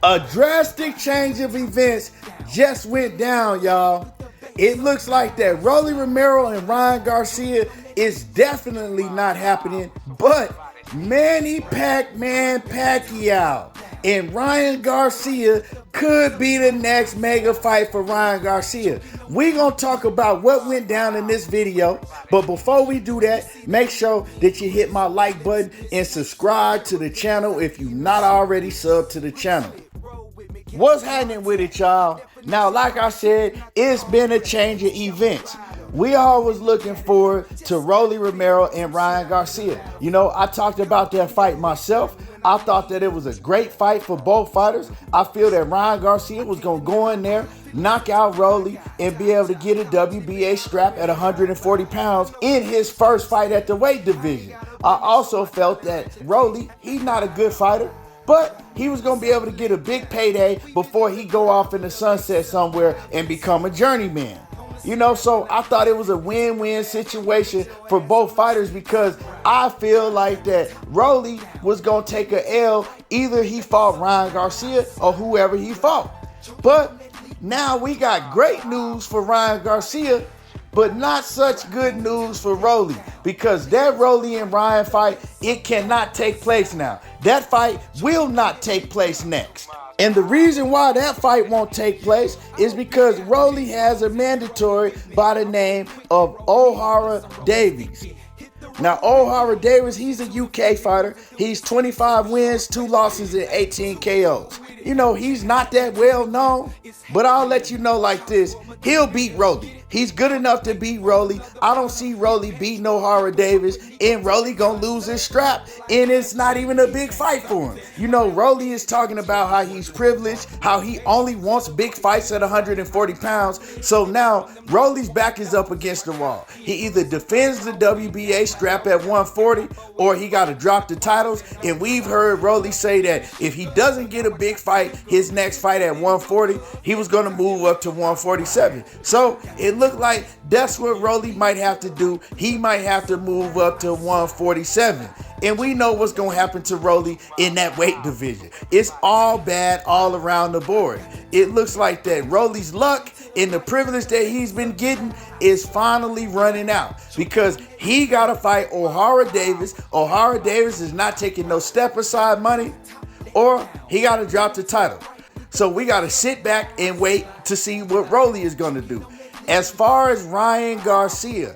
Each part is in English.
A drastic change of events just went down, y'all. It looks like that Rolly Romero and Ryan Garcia is definitely not happening, but Manny Pacquiao and Ryan Garcia could be the next mega fight for Ryan Garcia. We're going to talk about what went down in this video, but before we do that, make sure that you hit my like button and subscribe to the channel if you're not already subbed to the channel. What's happening with it, y'all? Now, like I said, it's been a change of events. We all was looking forward to Rolly Romero and Ryan Garcia. You know, I talked about that fight myself. I thought that it was a great fight for both fighters. I feel that Ryan Garcia was going to go in there, knock out Rolly, and be able to get a WBA strap at 140 pounds in his first fight at the weight division. I also felt that Rolly, he's not a good fighter, but he was going to be able to get a big payday before he go off in the sunset somewhere and become a journeyman. You know, so I thought it was a win-win situation for both fighters because I feel like that Rolly was going to take a L. Either he fought Ryan Garcia or whoever he fought. But now we got great news for Ryan Garcia, but not such good news for Rolly, because that Rolly and Ryan fight, it cannot take place now. That fight will not take place next. And the reason why that fight won't take place is because Rolly has a mandatory by the name of O'Hara Davies. Now, O'Hara Davies, he's a UK fighter. He's 25 wins, 2 losses, and 18 KOs. You know, he's not that well known, but I'll let you know like this. He'll beat Rolly. He's good enough to beat Rolly. I don't see Rolly beating O'Hara Davies, and Rolly gonna lose his strap, and it's not even a big fight for him. You know, Rolly is talking about how he's privileged, how he only wants big fights at 140 pounds. So now Rolly's back is up against the wall. He either defends the WBA strap at 140 or he got to drop the titles. And we've heard Rolly say that if he doesn't get a big fight, his next fight at 140, he was going to move up to 147. So it looked like that's what Rolly might have to do. He might have to move up to 147. And we know what's going to happen to Rolly in that weight division. It's all bad all around the board. It looks like that Rolly's luck and the privilege that he's been getting is finally running out because he got to fight O'Hara Davies. O'Hara Davies is not taking no step aside money, or he got to drop the title. So we got to sit back and wait to see what Rolly is going to do. As far as Ryan Garcia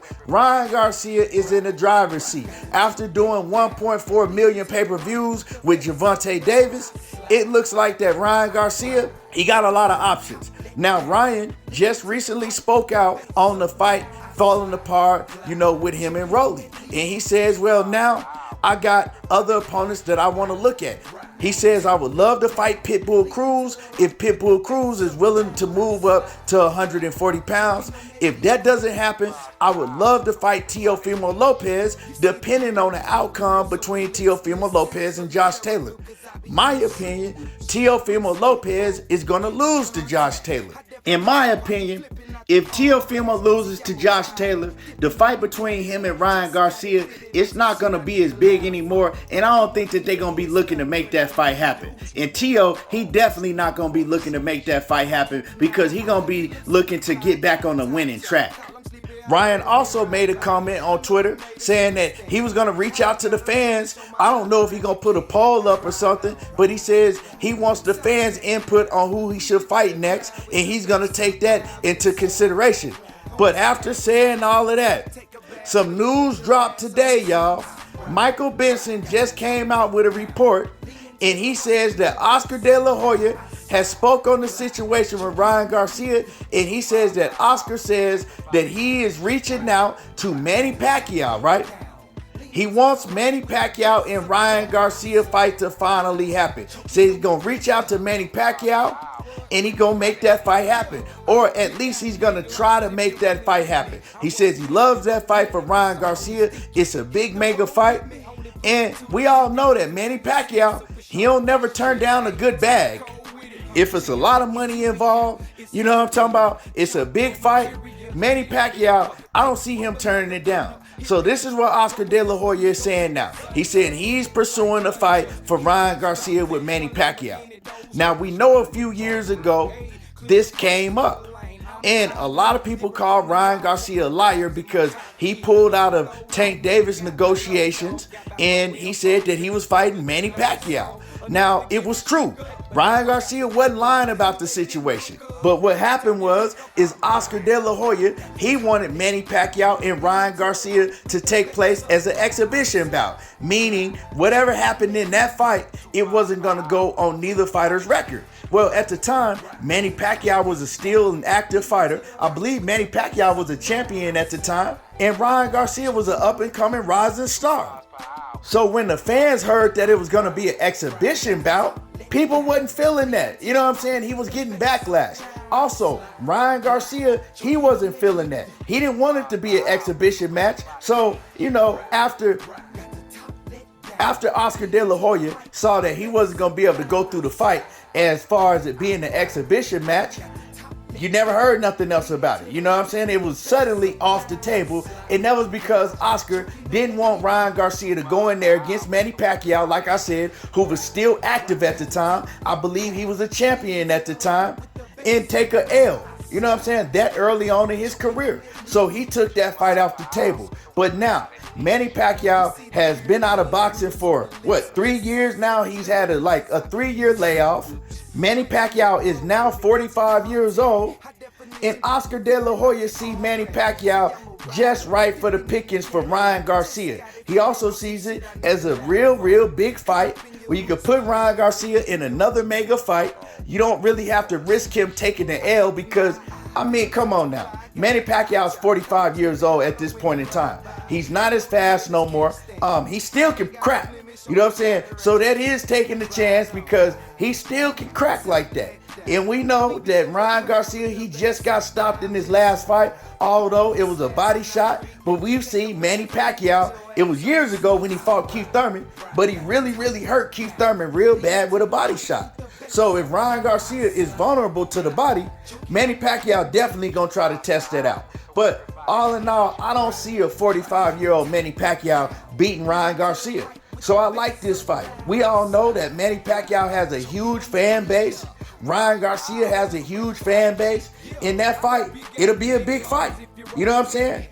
is in the driver's seat. After doing 1.4 million pay-per-views with Gervonta Davis, it looks like that Ryan Garcia, he got a lot of options. Now, Ryan just recently spoke out on the fight falling apart, you know, with him and Rolly. And he says, well, now I got other opponents that I want to look at. He says, I would love to fight Pitbull Cruz if Pitbull Cruz is willing to move up to 140 pounds. If that doesn't happen, I would love to fight Teofimo Lopez, depending on the outcome between Teofimo Lopez and Josh Taylor. My opinion, Teofimo Lopez is going to lose to Josh Taylor. In my opinion, if Teofimo loses to Josh Taylor, the fight between him and Ryan Garcia, it's not going to be as big anymore, and I don't think that they're going to be looking to make that fight happen. And Teo, he definitely not going to be looking to make that fight happen because he going to be looking to get back on the winning track. Ryan also made a comment on Twitter saying that he was going to reach out to the fans. I don't know if he's going to put a poll up or something, but he says he wants the fans' input on who he should fight next, and he's going to take that into consideration. But after saying all of that, some news dropped today, y'all. Michael Benson just came out with a report, and he says that Oscar De La Hoya has spoke on the situation with Ryan Garcia, and he says that Oscar says that he is reaching out to Manny Pacquiao, right? He wants Manny Pacquiao and Ryan Garcia fight to finally happen. Says he's going to reach out to Manny Pacquiao, and he's going to make that fight happen. Or at least he's going to try to make that fight happen. He says he loves that fight for Ryan Garcia. It's a big mega fight. And we all know that Manny Pacquiao, he don't never turn down a good bag. If it's a lot of money involved, you know what I'm talking about? It's a big fight. Manny Pacquiao, I don't see him turning it down. So this is what Oscar De La Hoya is saying now. He's saying he's pursuing a fight for Ryan Garcia with Manny Pacquiao. Now we know a few years ago this came up. And a lot of people call Ryan Garcia a liar because he pulled out of Tank Davis negotiations and he said that he was fighting Manny Pacquiao. Now, it was true. Ryan Garcia wasn't lying about the situation. But what happened is Oscar De La Hoya, he wanted Manny Pacquiao and Ryan Garcia to take place as an exhibition bout. Meaning, whatever happened in that fight, it wasn't going to go on neither fighter's record. Well, at the time, Manny Pacquiao was still an active fighter. I believe Manny Pacquiao was a champion at the time. And Ryan Garcia was an up-and-coming rising star. So when the fans heard that it was going to be an exhibition bout, people wasn't feeling that. You know what I'm saying? He was getting backlash. Also, Ryan Garcia, he wasn't feeling that. He didn't want it to be an exhibition match. So, after Oscar De La Hoya saw that he wasn't going to be able to go through the fight as far as it being an exhibition match, you never heard nothing else about it. You know what I'm saying? It was suddenly off the table. And that was because Oscar didn't want Ryan Garcia to go in there against Manny Pacquiao, like I said, who was still active at the time. I believe he was a champion at the time, and take a L. You know what I'm saying? That early on in his career. So he took that fight off the table. But now, Manny Pacquiao has been out of boxing for, 3 years now? He's had a 3-year layoff. Manny Pacquiao is now 45 years old. And Oscar De La Hoya sees Manny Pacquiao just right for the pickings for Ryan Garcia. He also sees it as a real big fight where you could put Ryan Garcia in another mega fight. You don't really have to risk him taking the L because, come on now. Manny Pacquiao is 45 years old at this point in time. He's not as fast no more. He still can crack. You know what I'm saying? So that is taking the chance because he still can crack like that. And we know that Ryan Garcia, he just got stopped in his last fight, although it was a body shot. But we've seen Manny Pacquiao, it was years ago when he fought Keith Thurman, but he really hurt Keith Thurman real bad with a body shot. So if Ryan Garcia is vulnerable to the body, Manny Pacquiao definitely gonna try to test that out. But all in all, I don't see a 45-year-old Manny Pacquiao beating Ryan Garcia. So I like this fight. We all know that Manny Pacquiao has a huge fan base. Ryan Garcia has a huge fan base. In that fight, it'll be a big fight. You know what I'm saying?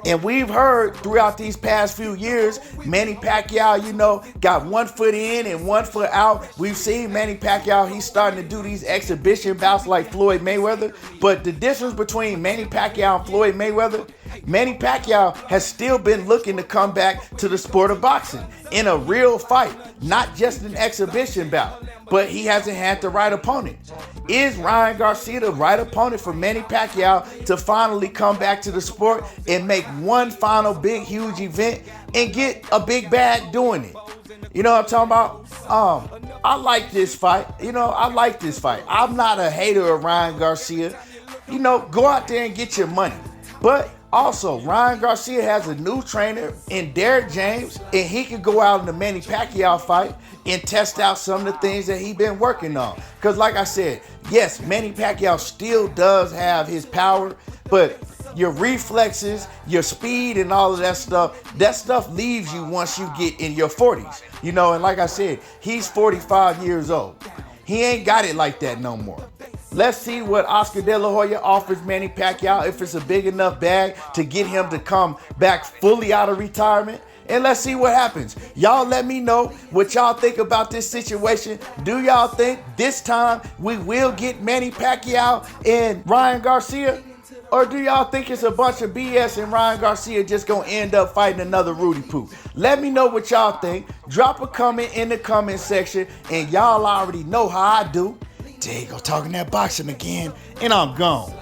And we've heard throughout these past few years, Manny Pacquiao, got 1 foot in and 1 foot out. We've seen Manny Pacquiao, he's starting to do these exhibition bouts like Floyd Mayweather. But the difference between Manny Pacquiao and Floyd Mayweather, Manny Pacquiao has still been looking to come back to the sport of boxing in a real fight, not just an exhibition bout. But he hasn't had the right opponent. Is Ryan Garcia the right opponent for Manny Pacquiao to finally come back to the sport and make one final big, huge event and get a big bag doing it? You know what I'm talking about? I like this fight. I like this fight. I'm not a hater of Ryan Garcia. Go out there and get your money. But also, Ryan Garcia has a new trainer in Derrick James, and he could go out in the Manny Pacquiao fight and test out some of the things that he's been working on. Because like I said, yes, Manny Pacquiao still does have his power, but your reflexes, your speed, and all of that stuff leaves you once you get in your 40s. And like I said, he's 45 years old. He ain't got it like that no more. Let's see what Oscar De La Hoya offers Manny Pacquiao, if it's a big enough bag to get him to come back fully out of retirement. And let's see what happens. Y'all let me know what y'all think about this situation. Do y'all think this time we will get Manny Pacquiao and Ryan Garcia? Or do y'all think it's a bunch of BS and Ryan Garcia just gonna end up fighting another Rudy Poo? Let me know what y'all think. Drop a comment in the comment section, and y'all already know how I do. There you go, talking that boxing again, and I'm gone.